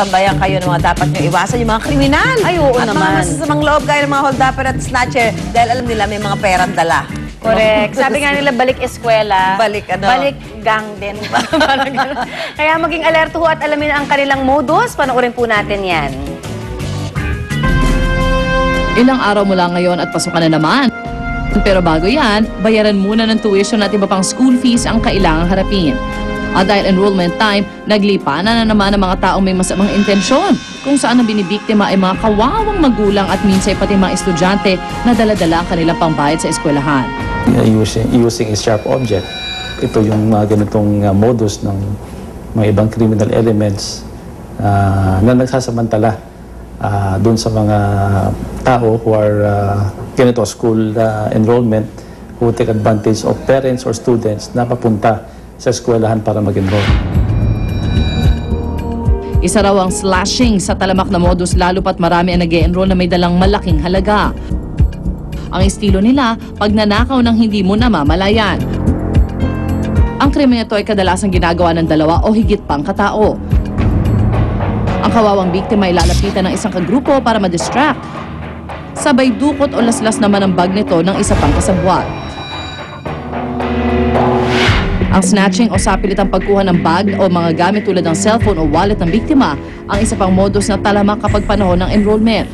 tambayan kayo ng mga dapat nyo iwasan, yung mga kriminal. Ay, oo at naman. mga masasamang loob gaya ng mga holdupper at snatcher dahil alam nila may mga perang dala. Correct. Sabi nga nila, balik eskwela. Balik ano? Balik gang din. Parang ganun. Kaya maging alerto ho at alamin ang kanilang modus. Panoorin po natin yan. Ilang araw mula ngayon at pasukan na naman. Pero bago yan, bayaran muna ng tuition at iba pang school fees ang kailangang harapin. At dahil enrollment time, naglipanan na naman ang mga taong may masamang intensyon kung saan ang binibiktima ay mga kawawang magulang at minsan pati mga estudyante na dala-dala ang kanilang pambayad sa eskwelahan. Using a sharp object. Ito yung mga ganitong modus ng mga ibang criminal elements na nagsasamantala doon sa mga tao who are ganito school enrollment, who take advantage of parents or students na papunta sa eskwelahan para mag-enroll. Isa raw ang slashing sa talamak na modus lalo pat marami ang nag-e-enroll na may dalang malaking halaga. Ang estilo nila, pagnanakaw ng hindi mo namamalayan. Ang krimen ito ay kadalasang ginagawa ng dalawa o higit pang katao. Ang kawawang biktima ay lalapitan ng isang kagrupo para ma-distract. Sabay dukot o laslas naman ang bag nito ng isa pang kasabwat. Ang snatching o sapilitang pagkuha ng bag o mga gamit tulad ng cellphone o wallet ng biktima ang isa pang modus na talamak kapag panahon ng enrollment.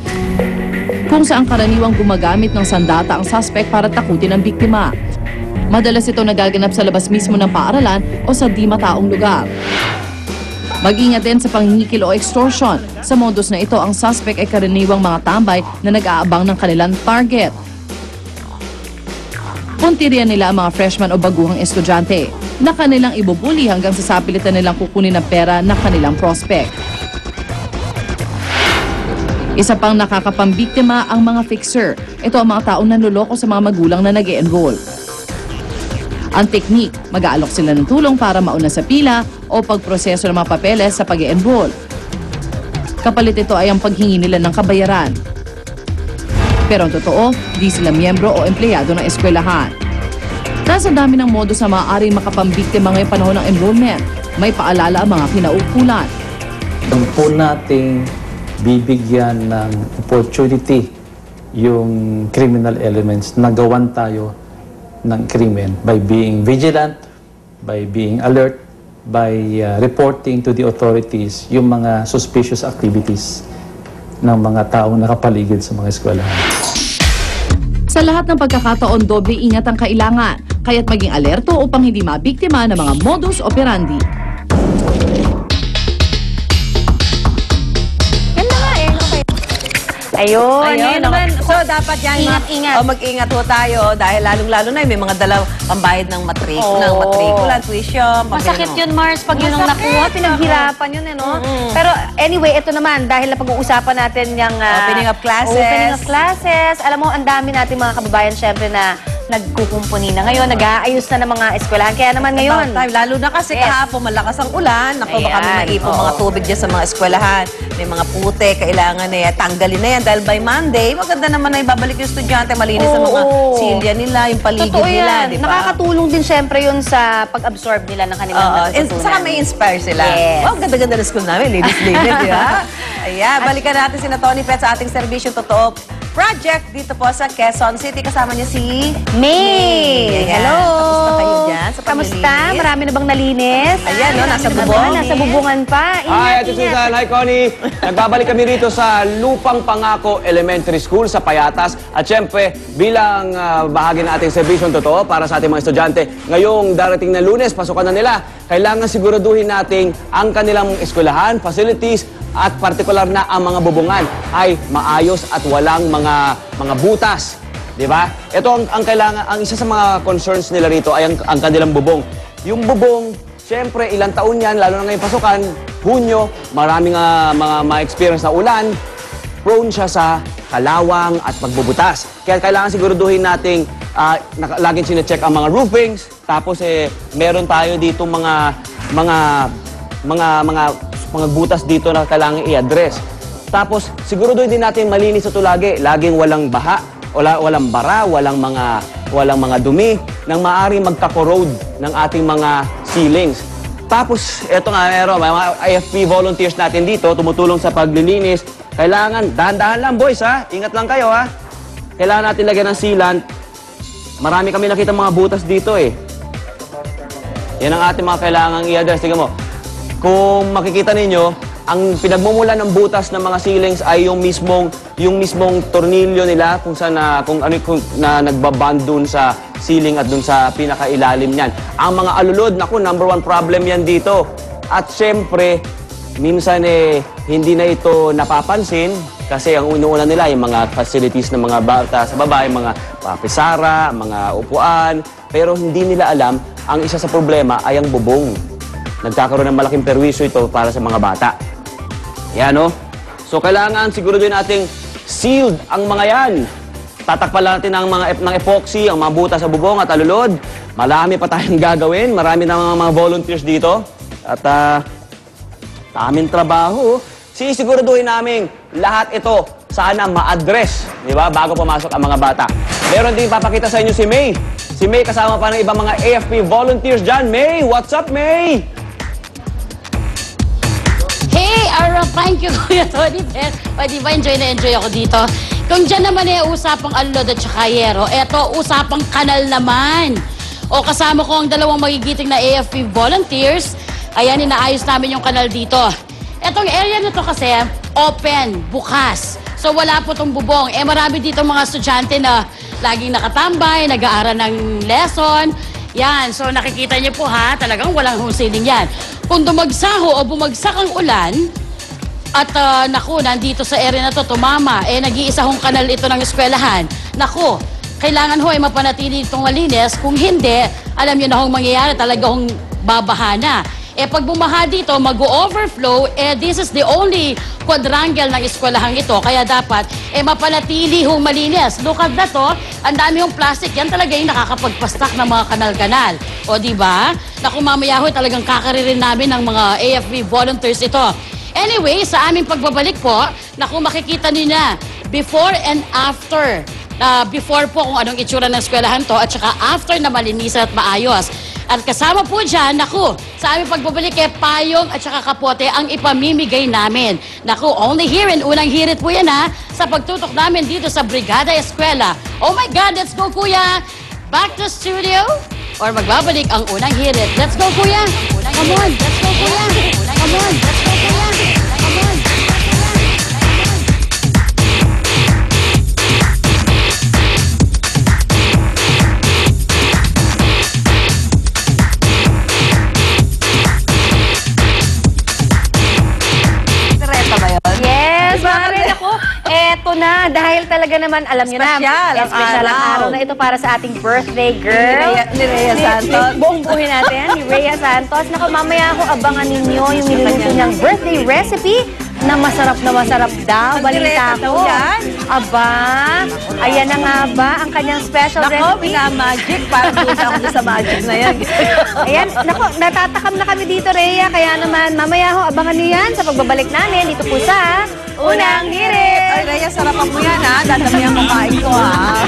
Kung saan karaniwang gumagamit ng sandata ang suspect para takutin ang biktima. Madalas ito nagaganap sa labas mismo ng paaralan o sa di mataong lugar. Mag-ingat din sa pangingikil o extortion. Sa modus na ito, ang suspect ay karaniwang mga tambay na nag-aabang ng kanilang target. Puntirian nila ang mga freshman o baguhang estudyante na kanilang ibubuli hanggang sa sapilitan nilang kukunin ng pera na kanilang prospect. Isa pang nakakapambiktima ang mga fixer. Ito ang mga taong nanloloko sa mga magulang na nag-e-enroll. Ang technique, mag-aalok sila ng tulong para mauna sa pila o pagproseso ng mga papeles sa pag-e-enroll. Kapalit ito ay ang paghingi nila ng kabayaran. Pero ang totoo, di sila miyembro o empleyado ng eskwelahan. Dahil sa dami ng modus na maaaring makapambiktima ngayong panahon ng enrollment, may paalala ang mga kinaukulan. Ang po nating bibigyan ng opportunity yung criminal elements na gawan tayo ng krimen by being vigilant, by being alert, by reporting to the authorities yung mga suspicious activities ng mga taong nakapaligid sa mga eskwelahan. Sa lahat ng pagkakataon, doble ingat ang kailangan, kaya't maging alerto upang hindi mabiktima ng mga modus operandi. Ayun. Ayun naman. So, dapat yan. Ingat-ingat. Mag-ingat ho tayo dahil lalong-lalo na may mga dalaw pambayad ng matrikula, tuition, Masakit yun, Mars, pag yun ang nakuha. Pinaghirapan yun, no? Pero anyway, ito naman, dahil napag-uusapan natin yung opening of classes. Opening of classes. Alam mo, ang dami natin mga kababayan, syempre, na nagkukumpuni na ngayon, nag-aayos na ng mga eskwelahan. Kaya naman ngayon. Lalo na kasi kahapon malakas ang ulan. Ako baka may maipong mga tubig dyan sa mga eskwelahan. May mga pute, kailangan na tanggalin na yan. Dahil by Monday, maganda naman na ibabalik yung estudyante. Malinis ang mga silya nila, yung paligid nila. Diba? Nakakatulong din syempre yun sa pag-absorb nila ng kanilang natututunan. Saka may inspire sila. Yes. Wow, ganda-ganda na school namin. Ladies, di ba? Ayan, balikan natin si Tony Pet sa ating servisyon totoo project dito po sa Quezon City. Kasama niya si May! Ayan. Hello! Kamusta kayo dyan sa Kamusta? paglilinis? Marami na bang nalinis? Ayan, no, nasa bubong. Nasa bubungan pa. Hi, Ate Susan. Hi, Connie. Nagbabalik kami rito sa Lupang Pangako Elementary School sa Payatas. At syempre, bilang bahagi ng ating servisyon totoo para sa ating mga estudyante, ngayong darating na Lunes, pasukan na nila, kailangan siguraduhin natin ang kanilang eskwelahan, facilities, at partikular na ang mga bubungan ay maayos at walang mga butas. Di ba? Ito ang kailangan, ang isa sa mga concerns nila rito ay ang kanilang bubong. Yung bubong, syempre ilang taon yan, lalo na ngayong pasukan, Hunyo, maraming mga experience na ulan, prone siya sa kalawang at pagbubutas. Kaya kailangan siguraduhin nating laging sine-check ang mga roofings, tapos meron tayo dito mga butas dito na kailangan i-address. Tapos, siguraduhin din natin malinis ito lagi. Laging walang baha, walang bara, walang mga dumi nang maaaring magka-corrode ng ating mga ceilings. Tapos, eto nga, meron, may mga AFP volunteers natin dito, tumutulong sa paglilinis. Kailangan, dahan-dahan lang boys ha, ingat lang kayo ha. Kailangan natin lagyan ng sealant. Marami kami nakita mga butas dito eh. Yan ang ating mga kailangang i-address. Tingnan mo, kung makikita ninyo, ang pinagmumula ng butas ng mga ceilings ay yung mismong tornilyo nila kung saan kung nagbaband dun sa ceiling at dun sa pinakailalim niyan. Ang mga alulod, naku, number one problem yan dito. At syempre, minsan hindi na ito napapansin kasi ang inuuna nila yung mga facilities ng mga bata sa baba, yung mga papisara, mga upuan, pero hindi nila alam ang isa sa problema ay ang bubong. Nagkakaroon ng malaking perwisyo ito para sa mga bata. Yan, no? So, kailangan siguraduhin nating sealed ang mga yan. Tatakpan natin ng epoxy, ang mga butas sa bubong at alulod. Marami pa tayong gagawin. Marami na mga volunteers dito. At daming trabaho. Sisiguraduhin namin lahat ito sana ma-address, di ba? Bago pumasok ang mga bata. Meron din papakita sa inyo si May. Si May kasama pa ng ibang mga AFP volunteers dyan. May, what's up, May? Hey, thank you, Kuya Tony. Pwede ba enjoy na enjoy ako dito? Kung dyan naman usapang alod at saka yero, eto, usapang kanal naman. O kasama ko ang dalawang magigiting na AFP volunteers. Ayan, inaayos namin yung kanal dito. Etong area na to kasi, open, bukas. So wala po tong bubong. Marami dito mga estudyante na laging nakatambay, nag-aaral ng lesson. Yan, so nakikita niyo po ha, talagang walang husiling yan. Kung dumagsaho o bumagsak ang ulan, at naku, nandito sa area na to, tumama, nag-iisa hong kanal ito ng eskwelahan. Naku, kailangan ho mapanatili itong malinis. Kung hindi, alam niyo na hong mangyayari, talaga hong babahana. Pag bumaha dito, mag-overflow, this is the only quadrangle ng eskwelahang ito. Kaya dapat, mapanatili hong malinis. Look at that, ang dami hong plastic. Yan talaga yung nakakapagpastak ng mga kanal-kanal. O, diba? Naku, mamaya ho, talagang kakaririn namin ng mga AFP volunteers ito. Anyway, sa aming pagbabalik po, naku, makikita niyo na, before and after. Before po kung anong itsura ng eskwelahan to, at saka after na malinis at maayos. At kasama po dyan, naku, sa aming pagbabalik payong at saka kapote ang ipamimigay namin. Naku, only here in Unang Hirit po yan ha, sa pagtutok namin dito sa Brigada Eskwela. Oh my God, let's go kuya! Back to studio? Or magbabalik ang Unang Hirit. Let's go kuya! Come on, let's go kuya! Come on, let's go kuya! Come on! Yes, Maren, ako, eto na. Dahil talaga naman, alam nyo na, special ang araw na ito para sa ating birthday girl. Ni Rhea Santos. Buong buhay natin, ni Rhea Santos. Naku, mamaya ako abangan ninyo yung niluluto niyang birthday recipe na masarap daw. Balita ko. Aba, ayan na nga ba ang kanyang special recipe? Nako, pinamagic. Parang doon ako sa magic na yan. Ayan, naku, natatakam na kami dito, Rhea. Kaya naman, mamaya ho, abangan niyo yan sa pagbabalik namin dito po sa Unang Hirit. Ay, Rhea, sarapan mo yan ha. Dadamihan mo kain ko ha.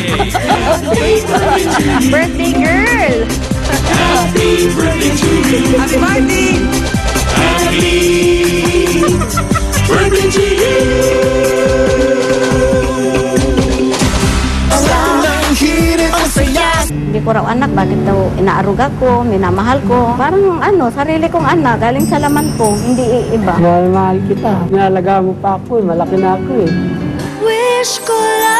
Birthday girl. Happy birthday to you. Happy birthday! Happy birthday to you. Unang Hirit ang saya. Hindi ko raw anak, bakit daw inaaruga ko, minamahal ko. Parang sarili kong anak, galing sa laman ko, hindi iba. Mahal kita. Nalaga mo pa ako, malaki na ako eh. Wish ko lang